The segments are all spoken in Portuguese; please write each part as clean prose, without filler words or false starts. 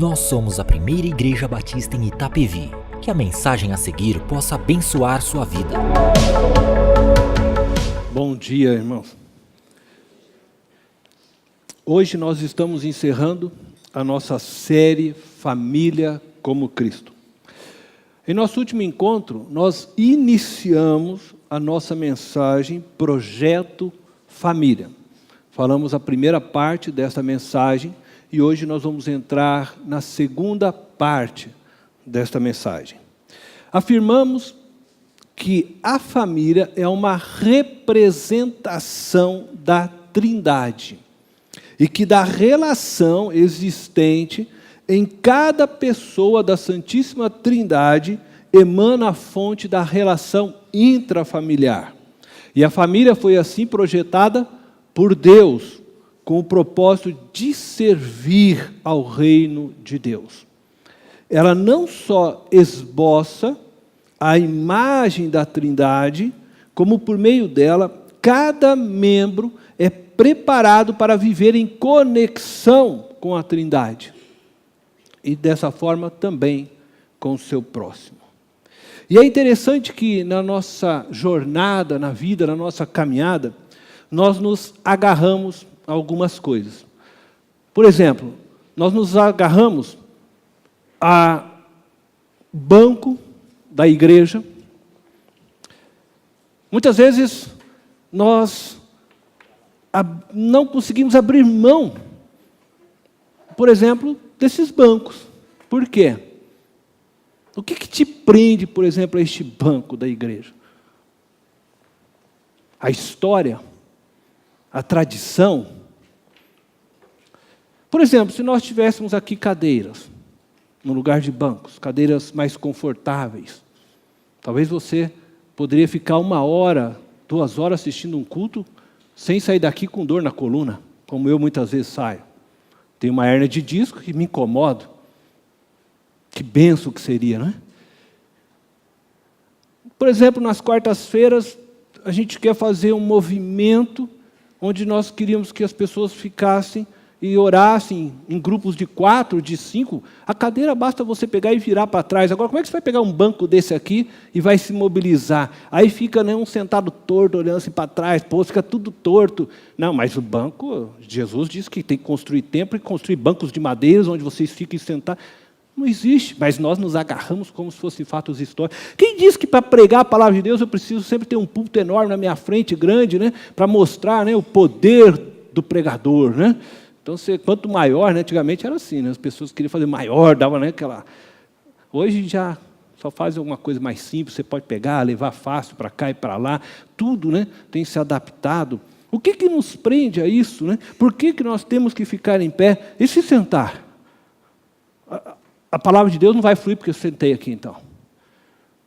Nós somos a primeira igreja batista em Itapevi. Que a mensagem a seguir possa abençoar sua vida. Bom dia, irmãos. Hoje nós estamos encerrando a nossa série Família como Cristo. Em nosso último encontro, nós iniciamos a nossa mensagem Projeto Família. Falamos a primeira parte dessa mensagem e hoje nós vamos entrar na segunda parte desta mensagem. Afirmamos que a família é uma representação da Trindade e que da relação existente em cada pessoa da Santíssima Trindade emana a fonte da relação intrafamiliar. E a família foi assim projetada por Deus, com o propósito de servir ao reino de Deus. Ela não só esboça a imagem da Trindade, como por meio dela, cada membro é preparado para viver em conexão com a Trindade. E dessa forma também com o seu próximo. E é interessante que na nossa jornada, na vida, na nossa caminhada, nós nos agarramos a algumas coisas. Por exemplo, nós nos agarramos a banco da igreja. Muitas vezes nós não conseguimos abrir mão, por exemplo, desses bancos. Por quê? O que te prende, por exemplo, a este banco da igreja? A história? A tradição? Por exemplo, se nós tivéssemos aqui cadeiras, no lugar de bancos, cadeiras mais confortáveis, talvez você poderia ficar 1 hora, 2 horas assistindo um culto, sem sair daqui com dor na coluna, como eu muitas vezes saio. Tenho uma hérnia de disco que me incomoda. Que benção que seria, não é? Por exemplo, nas quartas-feiras, a gente quer fazer um movimento onde nós queríamos que as pessoas ficassem e orassem em grupos de 4, de 5, a cadeira basta você pegar e virar para trás. Agora, como é que você vai pegar um banco desse aqui e vai se mobilizar? Aí fica um sentado torto, olhando assim para trás, fica tudo torto. Não, mas o banco, Jesus disse que tem que construir templo e construir bancos de madeiras onde vocês fiquem sentados. Não existe, mas nós nos agarramos como se fossem fatos históricos. Quem disse que para pregar a palavra de Deus eu preciso sempre ter um púlpito enorme na minha frente, grande, né, para mostrar, né, o poder do pregador, né? Então, quanto maior, né, antigamente era assim, né, as pessoas queriam fazer maior, dava, né, aquela... Hoje já só faz alguma coisa mais simples, você pode pegar, levar fácil para cá e para lá, tudo, né, tem se adaptado. O que nos prende a isso, né? Por que nós temos que ficar em pé e se sentar? A palavra de Deus não vai fluir porque eu sentei aqui, então.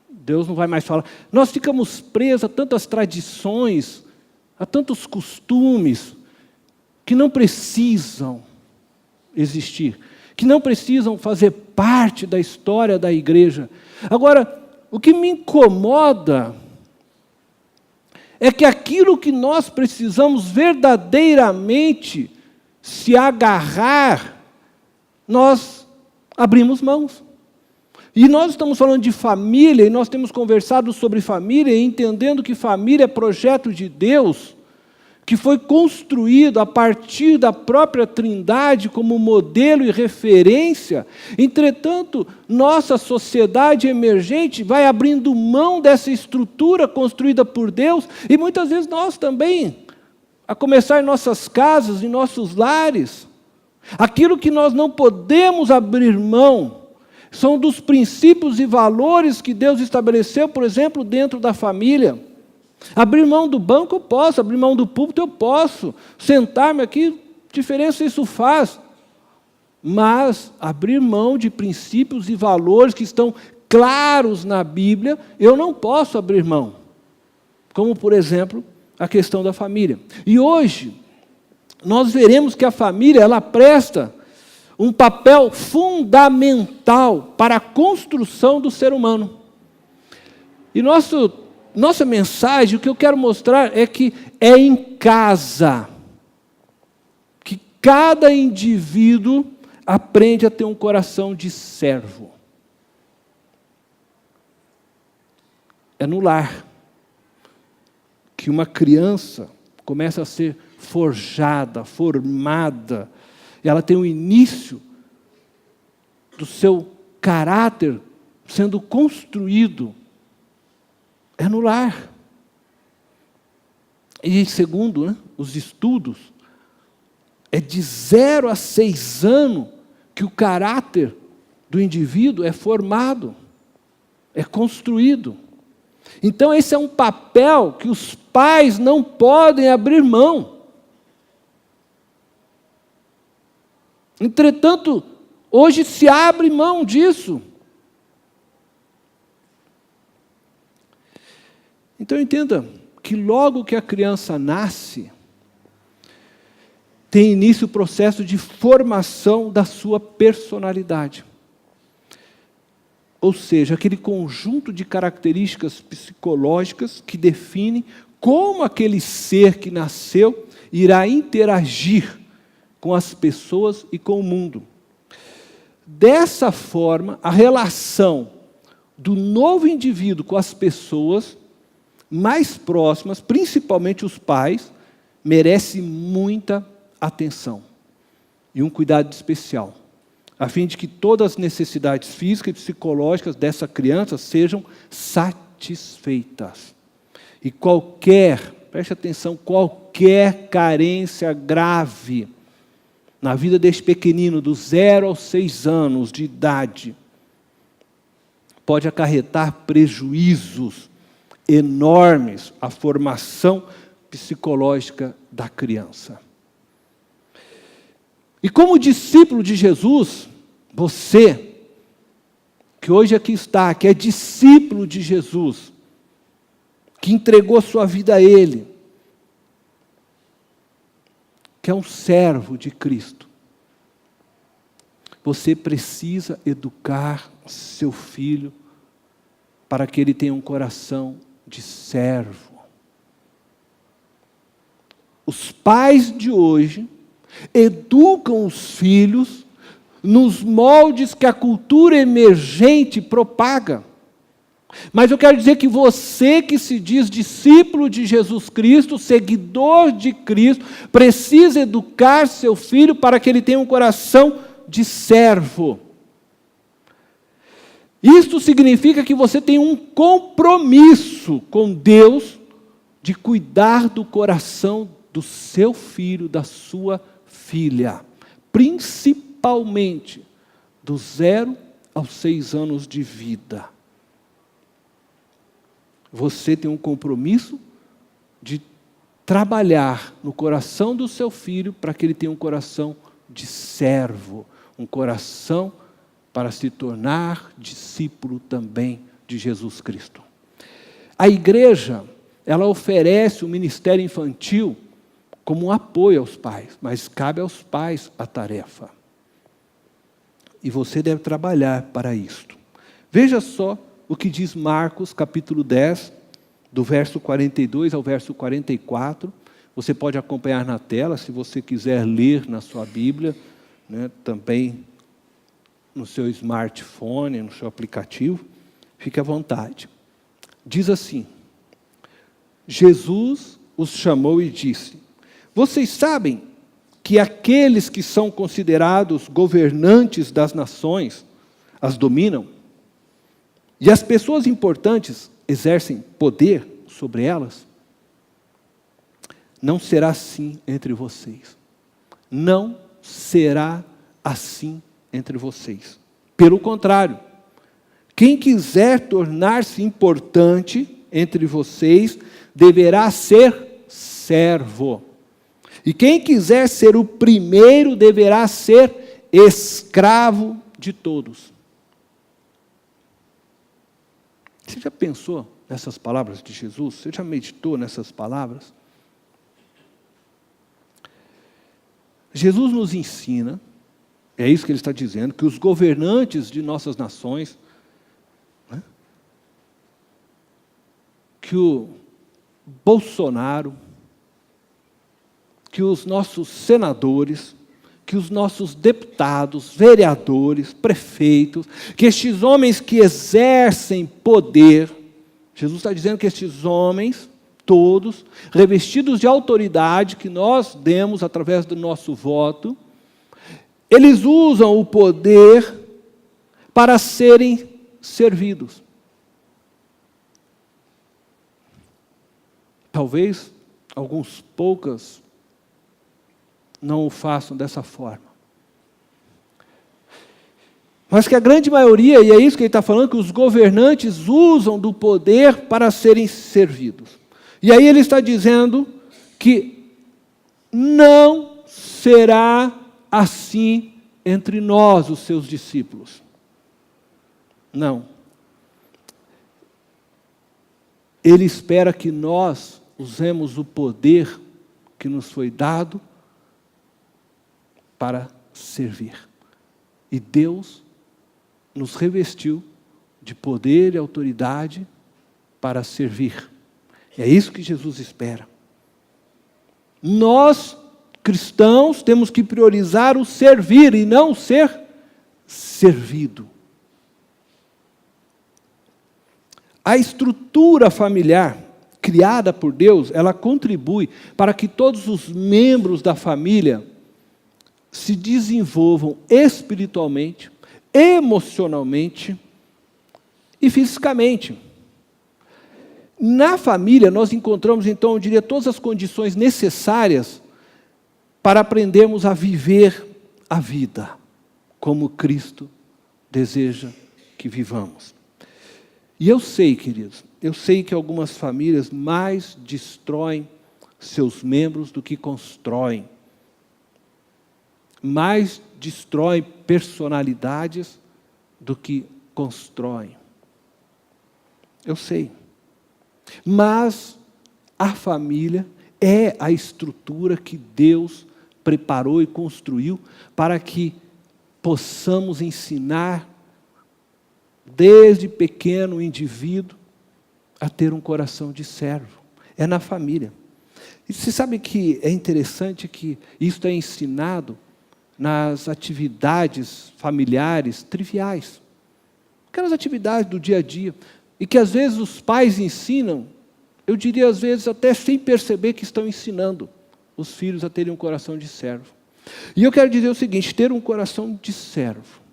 Deus não vai mais falar. Nós ficamos presos a tantas tradições, a tantos costumes, que não precisam existir, que não precisam fazer parte da história da igreja. Agora, o que me incomoda é que aquilo que nós precisamos verdadeiramente se agarrar, nós abrimos mãos. E nós estamos falando de família, e nós temos conversado sobre família, entendendo que família é projeto de Deus, que foi construído a partir da própria Trindade como modelo e referência. Entretanto, nossa sociedade emergente vai abrindo mão dessa estrutura construída por Deus, e muitas vezes nós também, a começar em nossas casas, em nossos lares, aquilo que nós não podemos abrir mão são dos princípios e valores que Deus estabeleceu, por exemplo, dentro da família. Abrir mão do banco eu posso, abrir mão do púlpito eu posso, sentar-me aqui, que diferença isso faz? Mas abrir mão de princípios e valores que estão claros na Bíblia, eu não posso abrir mão. Como, por exemplo, a questão da família. E hoje, nós veremos que a família, ela presta um papel fundamental para a construção do ser humano. E nossa mensagem, o que eu quero mostrar é que é em casa que cada indivíduo aprende a ter um coração de servo. É no lar que uma criança começa a ser forjada, formada, e ela tem o início do seu caráter sendo construído. É no lar. E segundo, os estudos, é de 0 a 6 anos que o caráter do indivíduo é formado, é construído. Então esse é um papel que os pais não podem abrir mão. Entretanto, hoje se abre mão disso. Então entenda que logo que a criança nasce, tem início o processo de formação da sua personalidade. Ou seja, aquele conjunto de características psicológicas que define como aquele ser que nasceu irá interagir com as pessoas e com o mundo. Dessa forma, a relação do novo indivíduo com as pessoas mais próximas, principalmente os pais, merece muita atenção e um cuidado especial, a fim de que todas as necessidades físicas e psicológicas dessa criança sejam satisfeitas. E preste atenção, qualquer carência grave na vida deste pequenino, dos 0 aos 6 anos de idade, pode acarretar prejuízos enormes à formação psicológica da criança. E como discípulo de Jesus, você, que hoje aqui está, que é discípulo de Jesus, que entregou sua vida a Ele, que é um servo de Cristo, você precisa educar seu filho para que ele tenha um coração de servo. Os pais de hoje educam os filhos nos moldes que a cultura emergente propaga. Mas eu quero dizer que você que se diz discípulo de Jesus Cristo, seguidor de Cristo, precisa educar seu filho para que ele tenha um coração de servo. Isto significa que você tem um compromisso com Deus de cuidar do coração do seu filho, da sua filha, principalmente dos 0 aos 6 anos de vida. Você tem um compromisso de trabalhar no coração do seu filho para que ele tenha um coração de servo, um coração para se tornar discípulo também de Jesus Cristo. A igreja, ela oferece o ministério infantil como um apoio aos pais, mas cabe aos pais a tarefa. E você deve trabalhar para isto. Veja só o que diz Marcos, capítulo 10, do verso 42 ao verso 44. Você pode acompanhar na tela, se você quiser ler na sua Bíblia, também no seu smartphone, no seu aplicativo, fique à vontade. Diz assim: Jesus os chamou e disse: vocês sabem que aqueles que são considerados governantes das nações as dominam, e as pessoas importantes exercem poder sobre elas? Não será assim entre vocês. Não será assim entre vocês. Pelo contrário, quem quiser tornar-se importante entre vocês deverá ser servo. E quem quiser ser o primeiro deverá ser escravo de todos. Você já pensou nessas palavras de Jesus? Você já meditou nessas palavras? Jesus nos ensina, é isso que ele está dizendo, que os governantes de nossas nações, que o Bolsonaro, que os nossos senadores, que os nossos deputados, vereadores, prefeitos, que estes homens que exercem poder, Jesus está dizendo que estes homens, todos, revestidos de autoridade que nós demos através do nosso voto, eles usam o poder para serem servidos. Talvez alguns poucas não o façam dessa forma. Mas que a grande maioria, e é isso que ele está falando, que os governantes usam do poder para serem servidos. E aí ele está dizendo que não será assim entre nós, os seus discípulos. Não. Ele espera que nós usemos o poder que nos foi dado para servir. E Deus nos revestiu de poder e autoridade para servir. E é isso que Jesus espera. Nós, cristãos, temos que priorizar o servir e não ser servido. A estrutura familiar criada por Deus, ela contribui para que todos os membros da família se desenvolvam espiritualmente, emocionalmente e fisicamente. Na família, nós encontramos, então, eu diria, todas as condições necessárias para aprendermos a viver a vida como Cristo deseja que vivamos. E eu sei, queridos, eu sei que algumas famílias mais destroem seus membros do que constroem. Mais destroem personalidades do que constroem. Eu sei. Mas a família é a estrutura que Deus preparou e construiu para que possamos ensinar desde pequeno o indivíduo a ter um coração de servo. É na família. E você sabe que é interessante que isso é ensinado nas atividades familiares triviais. Aquelas atividades do dia a dia. E que às vezes os pais ensinam, eu diria às vezes até sem perceber que estão ensinando os filhos a terem um coração de servo. E eu quero dizer o seguinte, ter um coração de servo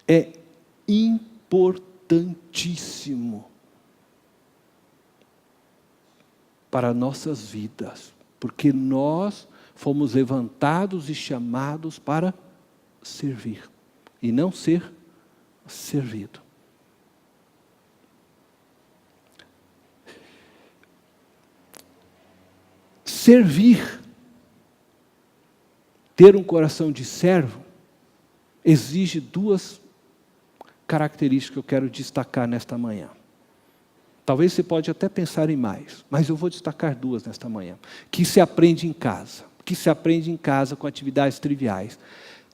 é importantíssimo para nossas vidas, porque nós fomos levantados e chamados para servir, e não ser servido. Servir, ter um coração de servo, exige duas características que eu quero destacar nesta manhã. Talvez você pode até pensar em mais, mas eu vou destacar duas nesta manhã, que se aprende em casa, com atividades triviais.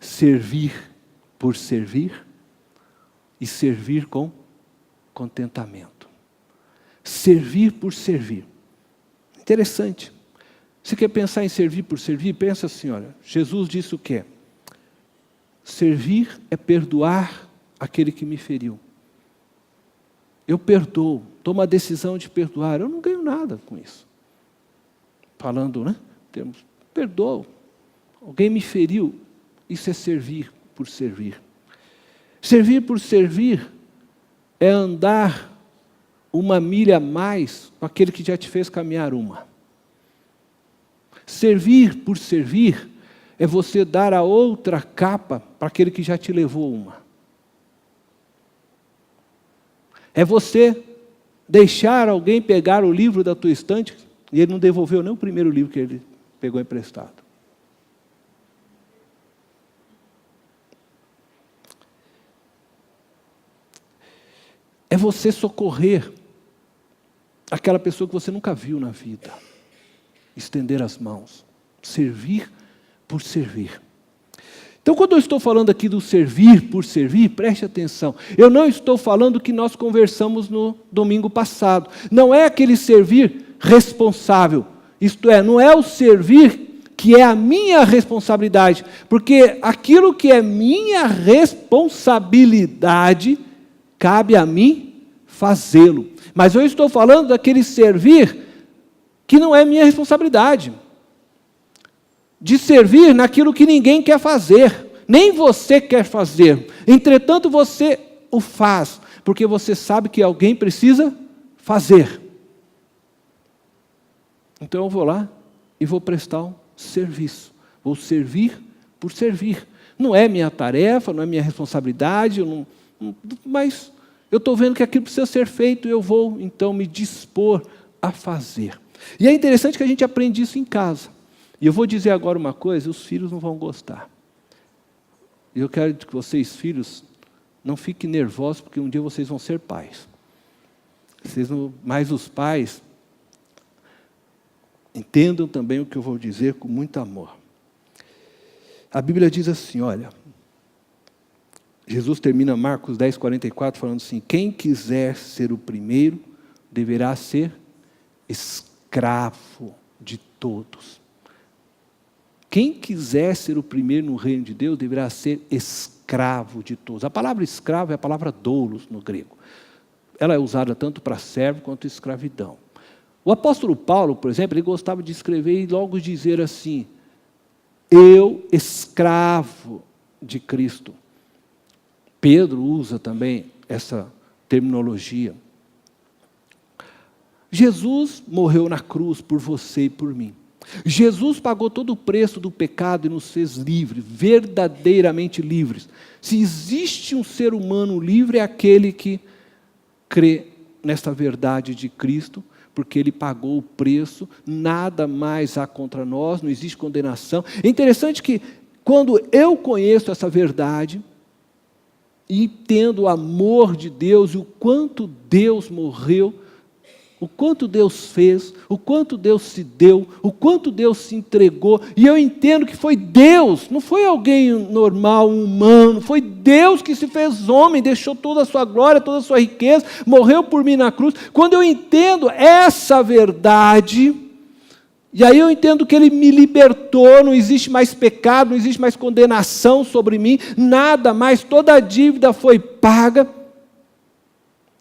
Servir por servir e servir com contentamento. Servir por servir. Interessante. Você quer pensar em servir por servir? Pensa assim, olha, Jesus disse o quê? Servir é perdoar aquele que me feriu. Eu perdoo, tomo a decisão de perdoar. Eu não ganho nada com isso. Falando, né? Perdoo. Alguém me feriu. Isso é servir por servir. Servir por servir é andar uma milha a mais com aquele que já te fez caminhar uma. Servir por servir é você dar a outra capa para aquele que já te levou uma. É você deixar alguém pegar o livro da tua estante e ele não devolveu nem o primeiro livro que ele pegou emprestado. É você socorrer aquela pessoa que você nunca viu na vida. Estender as mãos. Servir por servir. Então, quando eu estou falando aqui do servir por servir, preste atenção. Eu não estou falando que nós conversamos no domingo passado. Não é aquele servir responsável, Isto é, não é o servir que é a minha responsabilidade, porque aquilo que é minha responsabilidade, cabe a mim fazê-lo. Mas eu estou falando daquele servir que não é minha responsabilidade. De servir naquilo que ninguém quer fazer, nem você quer fazer. Entretanto, você o faz, porque você sabe que alguém precisa fazer. Então eu vou lá e vou prestar um serviço. Vou servir por servir. Não é minha tarefa, não é minha responsabilidade, mas eu estou vendo que aquilo precisa ser feito e eu vou, então, me dispor a fazer. E é interessante que a gente aprende isso em casa. E eu vou dizer agora uma coisa, os filhos não vão gostar. E eu quero que vocês, filhos, não fiquem nervosos, porque um dia vocês vão ser pais. Mas os pais, entendam também o que eu vou dizer com muito amor. A Bíblia diz assim, olha, Jesus termina Marcos 10, 44, falando assim, quem quiser ser o primeiro, deverá ser escravo de todos. Quem quiser ser o primeiro no reino de Deus, deverá ser escravo de todos. A palavra escravo é a palavra doulos no grego. Ela é usada tanto para servo quanto escravidão. O apóstolo Paulo, por exemplo, ele gostava de escrever e logo dizer assim, eu, escravo de Cristo. Pedro usa também essa terminologia. Jesus morreu na cruz por você e por mim. Jesus pagou todo o preço do pecado e nos fez livres, verdadeiramente livres. Se existe um ser humano livre, é aquele que crê nesta verdade de Cristo, porque Ele pagou o preço, nada mais há contra nós, não existe condenação. É interessante que, quando eu conheço essa verdade, e entendo o amor de Deus, e o quanto Deus morreu, o quanto Deus fez, o quanto Deus se deu, o quanto Deus se entregou, e eu entendo que foi Deus, não foi alguém normal, humano, foi Deus que se fez homem, deixou toda a sua glória, toda a sua riqueza, morreu por mim na cruz. Quando eu entendo essa verdade, e aí eu entendo que Ele me libertou, não existe mais pecado, não existe mais condenação sobre mim, nada mais, toda a dívida foi paga,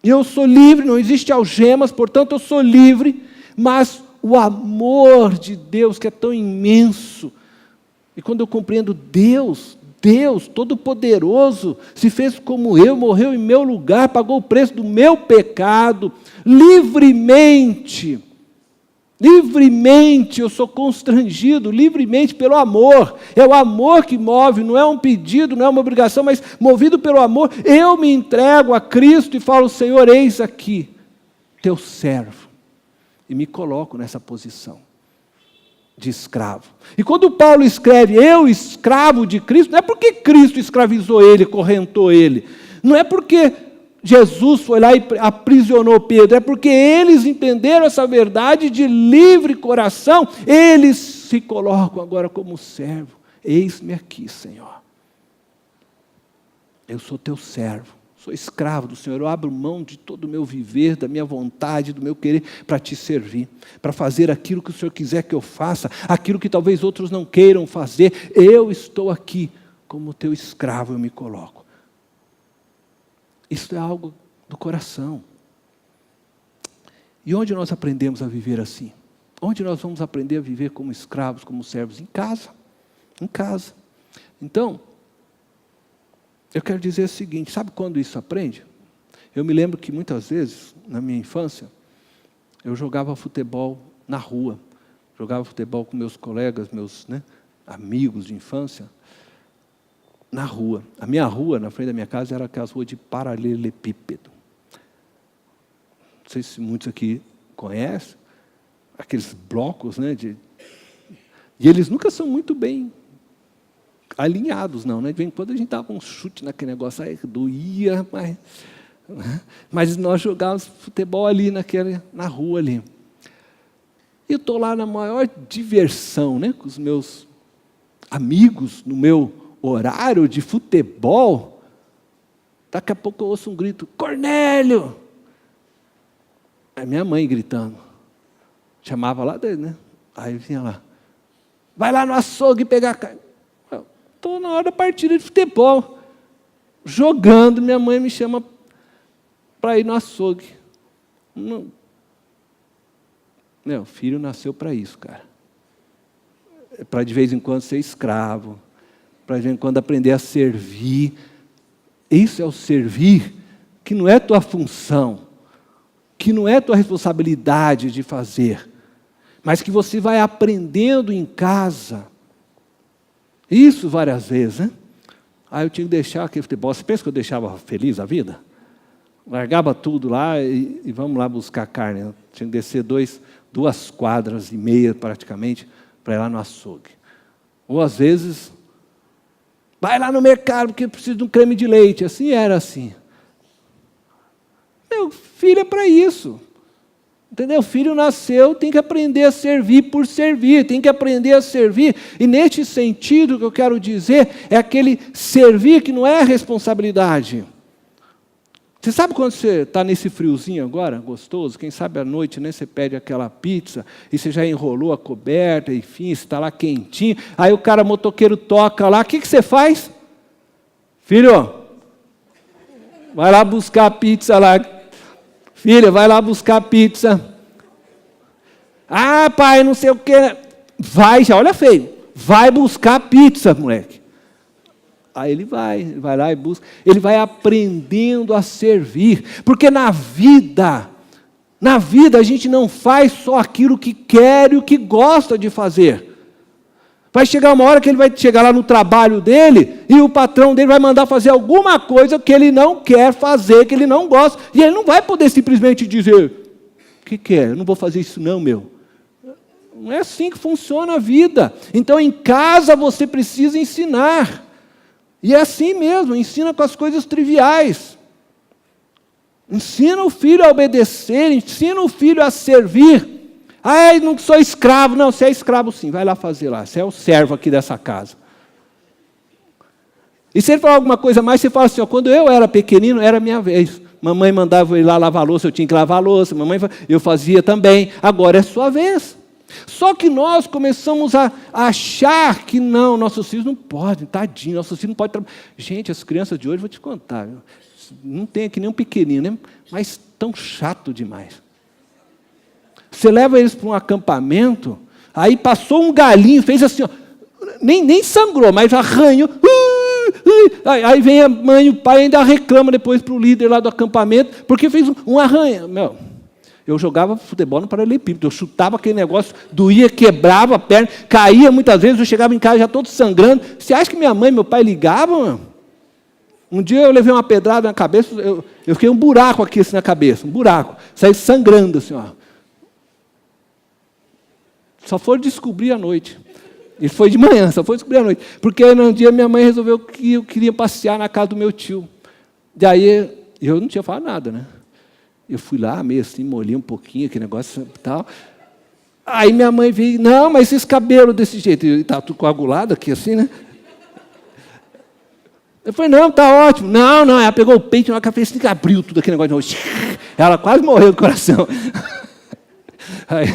eu sou livre, não existe algemas, portanto eu sou livre, mas o amor de Deus que é tão imenso, e quando eu compreendo Deus Todo-Poderoso, se fez como eu, morreu em meu lugar, pagou o preço do meu pecado, livremente eu sou constrangido, livremente pelo amor, é o amor que move, não é um pedido, não é uma obrigação, mas movido pelo amor, eu me entrego a Cristo e falo, Senhor, eis aqui, teu servo, e me coloco nessa posição de escravo. E quando Paulo escreve, eu escravo de Cristo, não é porque Cristo escravizou ele, correntou ele, não é porque Jesus foi lá e aprisionou Pedro, é porque eles entenderam essa verdade de livre coração, eles se colocam agora como servo. Eis-me aqui, Senhor. Eu sou teu servo, sou escravo do Senhor, eu abro mão de todo o meu viver, da minha vontade, do meu querer, para te servir, para fazer aquilo que o Senhor quiser que eu faça, aquilo que talvez outros não queiram fazer, eu estou aqui, como teu escravo eu me coloco. Isso é algo do coração. E onde nós aprendemos a viver assim? Onde nós vamos aprender a viver como escravos, como servos? Em casa. Em casa. Então, eu quero dizer o seguinte, sabe quando isso aprende? Eu me lembro que muitas vezes, na minha infância, eu jogava futebol na rua. Jogava futebol com meus colegas, meus amigos de infância, na rua. A minha rua, na frente da minha casa, era aquelas ruas de paralelepípedo. Não sei se muitos aqui conhecem, aqueles blocos, e eles nunca são muito bem alinhados, não, De vez em quando a gente dava um chute naquele negócio, aí doía, mas nós jogávamos futebol ali na rua ali. E eu estou lá na maior diversão, com os meus amigos, no meu horário de futebol, daqui a pouco eu ouço um grito, Cornélio! É minha mãe gritando. Chamava lá dele, Aí vinha lá, vai lá no açougue pegar carne. Estou na hora da partida de futebol, jogando, minha mãe me chama para ir no açougue. Meu filho nasceu para isso, cara. Para de vez em quando ser escravo, para de vez em quando aprender a servir. Isso é o servir, que não é tua função, que não é tua responsabilidade de fazer, mas que você vai aprendendo em casa. Isso várias vezes, né? Aí eu tinha que deixar aquele futebol. Você pensa que eu deixava feliz a vida? Largava tudo lá e vamos lá buscar carne. Eu tinha que descer 2,5 quadras praticamente para ir lá no açougue. Ou às vezes, vai lá no mercado porque precisa de um creme de leite. Assim era assim. Meu filho é para isso. Entendeu? O filho nasceu, tem que aprender a servir por servir, tem que aprender a servir. E neste sentido, o que eu quero dizer é aquele servir que não é responsabilidade. Você sabe quando você está nesse friozinho agora, gostoso, quem sabe à noite, né, você pede aquela pizza, e você já enrolou a coberta, enfim, você está lá quentinho, aí o cara motoqueiro toca lá, o que você faz? Filho, vai lá buscar a pizza lá. Filha, vai lá buscar a pizza. Ah, pai, não sei o quê. Vai, já olha feio. Vai buscar a pizza, moleque. Aí ele vai lá e busca. Ele vai aprendendo a servir. Porque na vida a gente não faz só aquilo que quer e o que gosta de fazer. Vai chegar uma hora que ele vai chegar lá no trabalho dele e o patrão dele vai mandar fazer alguma coisa que ele não quer fazer, que ele não gosta. E ele não vai poder simplesmente dizer, o que quer? Eu não vou fazer isso não, meu. Não é assim que funciona a vida. Então, em casa, você precisa ensinar. E é assim mesmo, ensina com as coisas triviais. Ensina o filho a obedecer, ensina o filho a servir. Ah, eu não sou escravo. Não, você é escravo sim, vai lá fazer lá. Você é o servo aqui dessa casa. E se ele falar alguma coisa mais, você fala assim, ó, quando eu era pequenino, era a minha vez. Mamãe mandava eu ir lá lavar a louça, eu tinha que lavar a louça. Eu fazia também. Agora é sua vez. Só que nós começamos a achar que não, nossos filhos não podem, tadinho, nossos filhos não podem trabalhar. Gente, as crianças de hoje, vou te contar, não tem aqui nem um pequenino, né? Mas tão chato demais. Você leva eles para um acampamento, aí passou um galinho, fez assim, ó, nem sangrou, mas arranhou. Aí vem a mãe e o pai ainda reclama depois para o líder lá do acampamento, porque fez um arranhão. Meu, eu jogava futebol no paralelepípedo, eu chutava aquele negócio, doía, quebrava a perna, caía muitas vezes, eu chegava em casa já todo sangrando. Você acha que minha mãe e meu pai ligavam? Meu? Um dia eu levei uma pedrada na cabeça, eu fiquei um buraco aqui assim na cabeça, um buraco, saí sangrando assim, ó. Só foi descobrir à noite. E foi de manhã, só foi descobrir à noite. Porque no dia minha mãe resolveu que eu queria passear na casa do meu tio. Daí eu não tinha falado nada, né? Eu fui lá, meio assim, molhei um pouquinho, aquele negócio e tal. Aí minha mãe veio, não, mas esses cabelos desse jeito. E estava tudo coagulado aqui, assim, né? Eu falei, não, tá ótimo. Não, ela pegou o peito, na cabeça e abriu tudo aquele negócio de novo. Ela quase morreu do coração. Aí,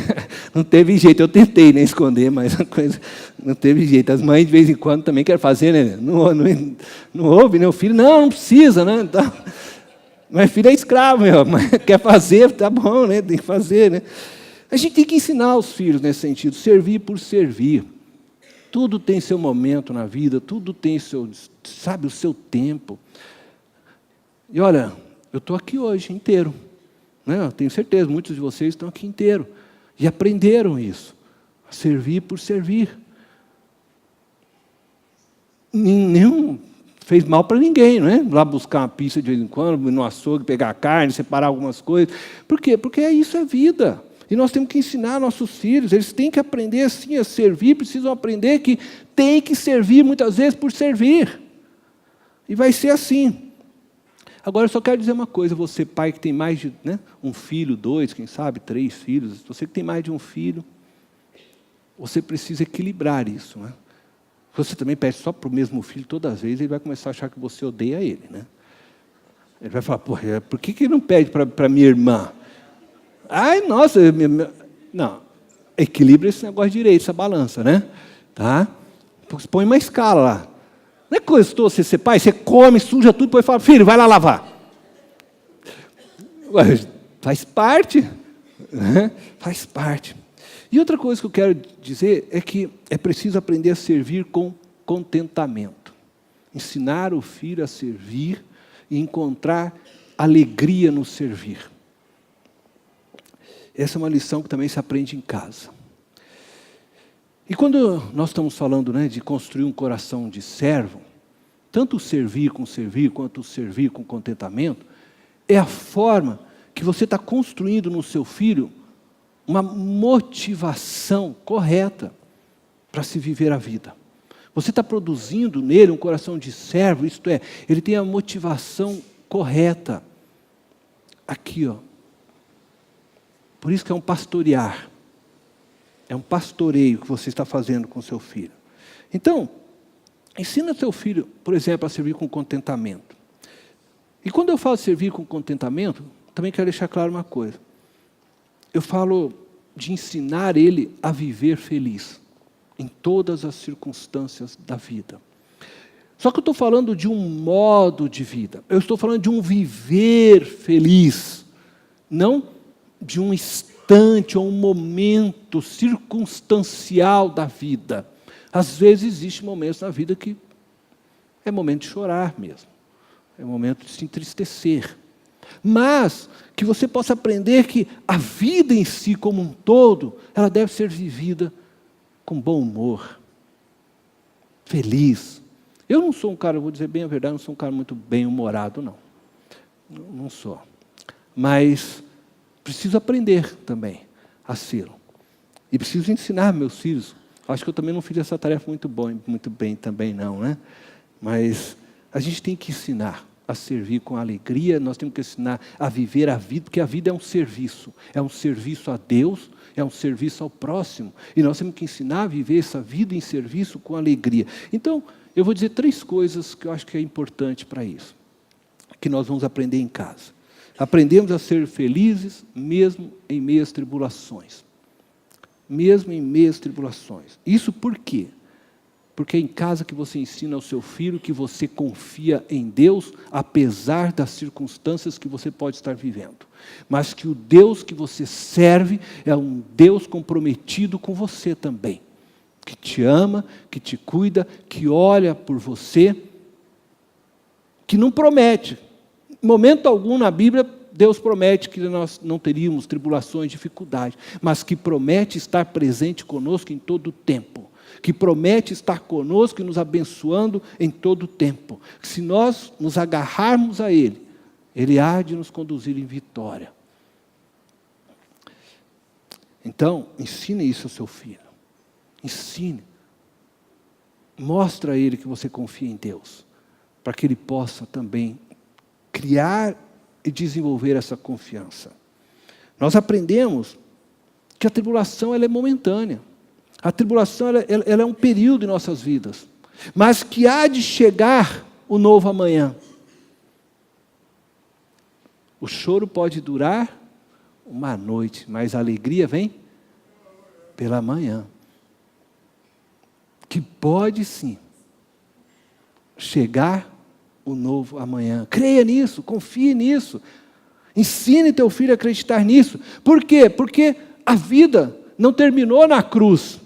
não teve jeito, eu tentei esconder, mas a coisa não teve jeito. As mães de vez em quando também querem fazer, né? Não ouve, né? O filho, não precisa, né? Então, mas filho é escravo, meu. Mas quer fazer, tá bom, né? Tem que fazer, né? A gente tem que ensinar os filhos nesse sentido, servir por servir. Tudo tem seu momento na vida, tudo tem seu, sabe, o seu tempo. E olha, eu estou aqui hoje inteiro. Né? Eu tenho certeza, muitos de vocês estão aqui inteiro. E aprenderam isso. A servir por servir. Nenhum fez mal para ninguém, não é? Lá buscar uma pizza de vez em quando, no açougue, pegar carne, separar algumas coisas. Por quê? Porque isso é vida. E nós temos que ensinar nossos filhos, eles têm que aprender assim a servir, precisam aprender que tem que servir muitas vezes por servir. E vai ser assim. Agora, eu só quero dizer uma coisa, você pai que tem mais de um filho, 2, quem sabe, 3 filhos, você que tem mais de um filho, você precisa equilibrar isso. Né? Você também pede só para o mesmo filho todas as vezes, ele vai começar a achar que você odeia ele. Né? Ele vai falar, por que ele não pede para minha irmã? Ai, nossa, não, equilibra esse negócio direito, essa balança, né? Tá? Põe uma escala lá. Não é gostoso você ser pai? Você come, suja tudo, depois fala, filho, vai lá lavar. Ué, faz parte. Né? Faz parte. E outra coisa que eu quero dizer é que é preciso aprender a servir com contentamento. Ensinar o filho a servir e encontrar alegria no servir. Essa é uma lição que também se aprende em casa. E quando nós estamos falando, né, de construir um coração de servo, tanto o servir, quanto o servir com contentamento, é a forma que você está construindo no seu filho uma motivação correta para se viver a vida. Você está produzindo nele um coração de servo, isto é, ele tem a motivação correta. Aqui, ó. Por isso que é um pastorear. É um pastoreio que você está fazendo com seu filho. Então, ensina seu filho, por exemplo, a servir com contentamento. E quando eu falo servir com contentamento, também quero deixar claro uma coisa. Eu falo de ensinar ele a viver feliz em todas as circunstâncias da vida. Só que eu estou falando de um modo de vida. Eu estou falando de um viver feliz, não de um instante ou um momento circunstancial da vida. Às vezes existem momentos na vida que é momento de chorar mesmo. É momento de se entristecer. Mas que você possa aprender que a vida em si como um todo, ela deve ser vivida com bom humor, feliz. Eu não sou um cara, vou dizer bem a verdade, não sou um cara muito bem-humorado, não. Não sou. Mas preciso aprender também a ser. E preciso ensinar meus filhos. Acho que eu também não fiz essa tarefa muito bem também não, né? Mas a gente tem que ensinar a servir com alegria, nós temos que ensinar a viver a vida, porque a vida é um serviço a Deus, é um serviço ao próximo, e nós temos que ensinar a viver essa vida em serviço com alegria. Então, eu vou dizer 3 coisas que eu acho que é importante para isso, que nós vamos aprender em casa. Aprendemos a ser felizes mesmo em meio às tribulações. Mesmo em meio às tribulações. Isso por quê? Porque é em casa que você ensina ao seu filho que você confia em Deus, apesar das circunstâncias que você pode estar vivendo. Mas que o Deus que você serve é um Deus comprometido com você também. Que te ama, que te cuida, que olha por você, que não promete. Em momento algum na Bíblia, Deus promete que nós não teríamos tribulações, dificuldades, mas que promete estar presente conosco em todo o tempo. Que promete estar conosco e nos abençoando em todo o tempo. Se nós nos agarrarmos a Ele, Ele há de nos conduzir em vitória. Então, ensine isso ao seu filho. Ensine. Mostra a ele que você confia em Deus, para que ele possa também criar e desenvolver essa confiança. Nós aprendemos que a tribulação ela é momentânea. A tribulação ela é um período em nossas vidas, mas que há de chegar o novo amanhã. O choro pode durar uma noite, mas a alegria vem pela manhã. Que pode sim chegar o novo amanhã. Creia nisso, confie nisso. Ensine teu filho a acreditar nisso. Por quê? Porque a vida não terminou na cruz.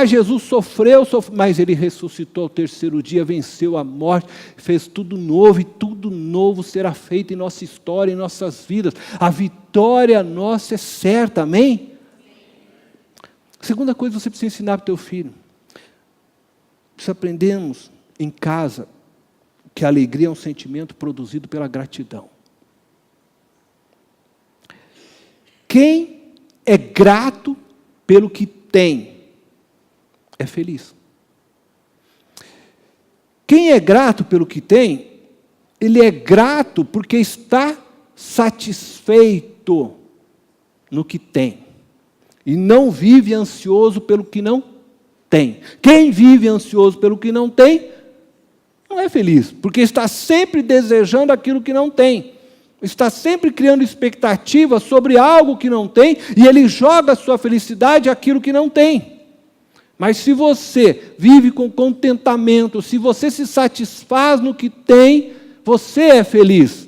Jesus sofreu, mas Ele ressuscitou ao 3º dia, venceu a morte, fez tudo novo, e tudo novo será feito em nossa história, em nossas vidas. A vitória nossa é certa, amém? Segunda coisa, você precisa ensinar para o teu filho. Nós aprendemos em casa que a alegria é um sentimento produzido pela gratidão. Quem é grato pelo que tem, é feliz. Quem é grato pelo que tem, ele é grato porque está satisfeito no que tem. E não vive ansioso pelo que não tem. Quem vive ansioso pelo que não tem, não é feliz, porque está sempre desejando aquilo que não tem. está sempre criando expectativa sobre algo que não tem, e ele joga a sua felicidade àquilo que não tem. Mas se você vive com contentamento, se você se satisfaz no que tem, você é feliz.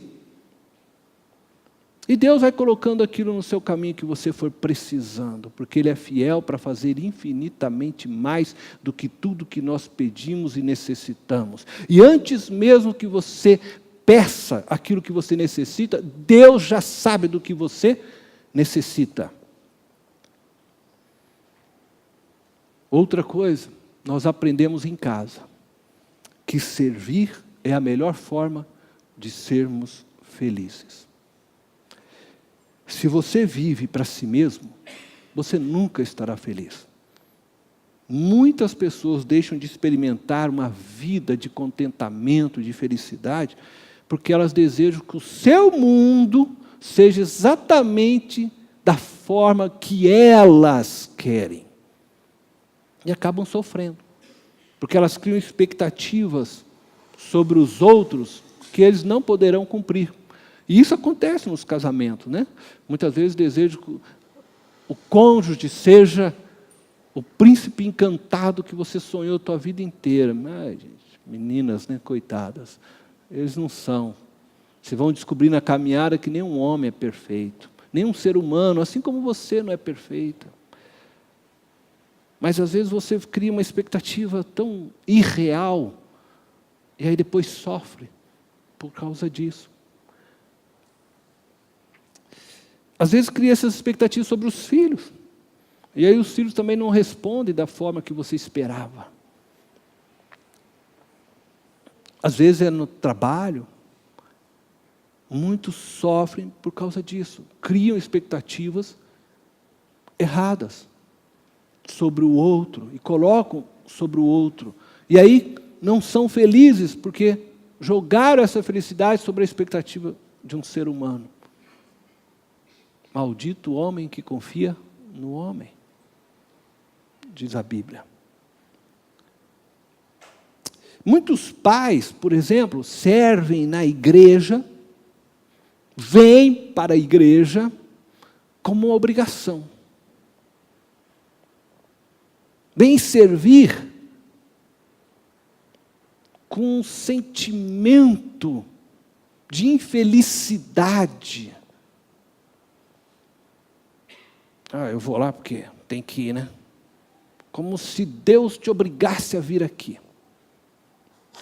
E Deus vai colocando aquilo no seu caminho que você for precisando, porque Ele é fiel para fazer infinitamente mais do que tudo que nós pedimos e necessitamos. E antes mesmo que você peça aquilo que você necessita, Deus já sabe do que você necessita. Outra coisa, nós aprendemos em casa, que servir é a melhor forma de sermos felizes. Se você vive para si mesmo, você nunca estará feliz. Muitas pessoas deixam de experimentar uma vida de contentamento, de felicidade, porque elas desejam que o seu mundo seja exatamente da forma que elas querem. E acabam sofrendo, porque elas criam expectativas sobre os outros que eles não poderão cumprir. E isso acontece nos casamentos, né? Muitas vezes desejo que o cônjuge seja o príncipe encantado que você sonhou a tua vida inteira. Ai, gente, meninas, né, coitadas, eles não são. Vocês vão descobrir na caminhada que nenhum homem é perfeito, nenhum ser humano, assim como você não é perfeita. Mas às vezes você cria uma expectativa tão irreal, e aí depois sofre por causa disso. Às vezes cria essas expectativas sobre os filhos. E aí os filhos também não respondem da forma que você esperava. Às vezes é no trabalho. Muitos sofrem por causa disso. Criam expectativas erradas sobre o outro e colocam sobre o outro. E aí não são felizes porque jogaram essa felicidade sobre a expectativa de um ser humano. Maldito o homem que confia no homem, diz a Bíblia. Muitos pais, por exemplo, servem na igreja, vêm para a igreja como uma obrigação. Vêm servir com um sentimento de infelicidade. Eu vou lá porque tem que ir, né? Como se Deus te obrigasse a vir aqui.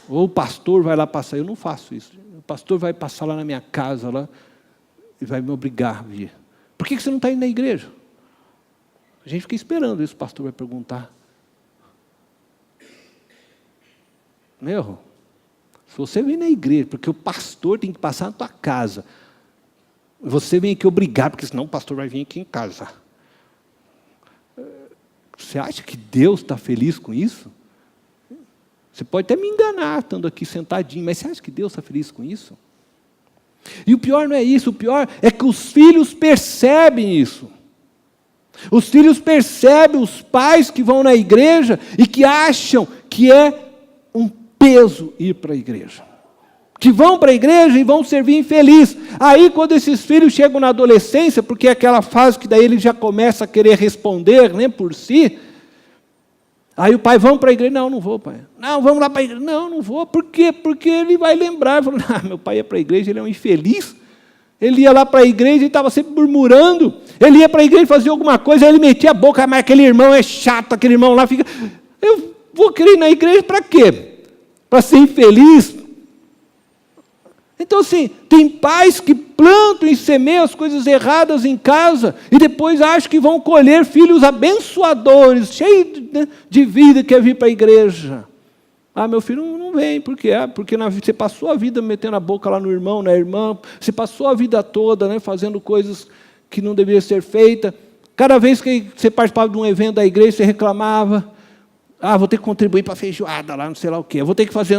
Ou o pastor vai lá passar. Eu não faço isso. O pastor vai passar lá na minha casa lá, e vai me obrigar a vir. Por que você não está indo na igreja? A gente fica esperando isso, o pastor vai perguntar. Meu, se você vem na igreja, porque o pastor tem que passar na tua casa, você vem aqui obrigado, porque senão o pastor vai vir aqui em casa. Você acha que Deus está feliz com isso? Você pode até me enganar, estando aqui sentadinho, mas você acha que Deus está feliz com isso? E o pior não é isso, o pior é que os filhos percebem isso. Os filhos percebem os pais que vão na igreja e que acham que é um peso ir para a igreja. Que vão para a igreja e vão servir infeliz. Aí quando esses filhos chegam na adolescência, porque é aquela fase que daí ele já começa a querer responder, né, por si. Aí o pai, vamos para a igreja? Não, não vou, pai. Não, vamos lá para a igreja. Não, não vou. Por quê? Porque ele vai lembrar. Fala, meu pai ia para a igreja, ele é um infeliz. Ele ia lá para a igreja e estava sempre murmurando. Ele ia para a igreja e fazia alguma coisa, aí ele metia a boca, mas aquele irmão é chato, aquele irmão lá fica... Eu vou querer ir na igreja para quê? Para ser infeliz? Então, assim, tem pais que plantam e semeiam as coisas erradas em casa e depois acham que vão colher filhos abençoadores, cheios de vida, que quer vir para a igreja. Meu filho não vem, por quê? Porque você passou a vida metendo a boca lá no irmão, na irmã, você passou a vida toda, né, fazendo coisas que não deveriam ser feitas. Cada vez que você participava de um evento da igreja, você reclamava, vou ter que contribuir para a feijoada lá, não sei lá o quê, vou ter que fazer...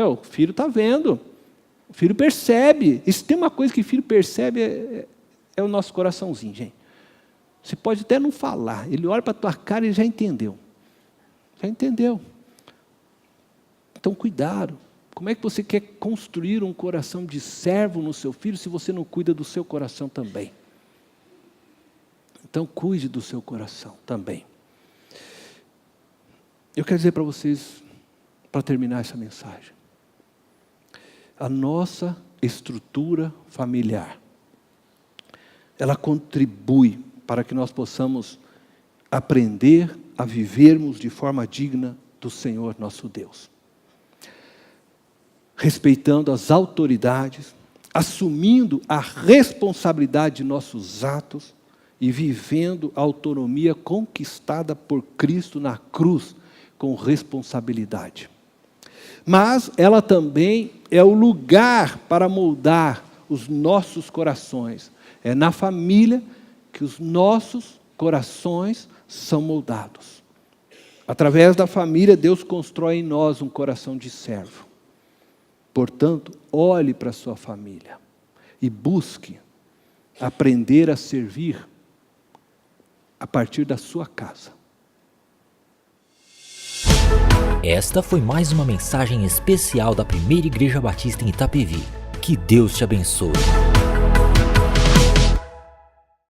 O filho está vendo, o filho percebe. E se tem uma coisa que o filho percebe, é o nosso coraçãozinho, gente. Você pode até não falar, ele olha para a tua cara e ele já entendeu. Já entendeu. Então, cuidado. Como é que você quer construir um coração de servo no seu filho se você não cuida do seu coração também? Então, cuide do seu coração também. Eu quero dizer para vocês, para terminar essa mensagem, a nossa estrutura familiar, ela contribui para que nós possamos aprender a vivermos de forma digna do Senhor nosso Deus. Respeitando as autoridades, assumindo a responsabilidade de nossos atos e vivendo a autonomia conquistada por Cristo na cruz com responsabilidade. Mas ela também é o lugar para moldar os nossos corações. É na família que os nossos corações são moldados. Através da família, Deus constrói em nós um coração de servo. Portanto, olhe para a sua família e busque aprender a servir a partir da sua casa. Esta foi mais uma mensagem especial da Primeira Igreja Batista em Itapevi. Que Deus te abençoe.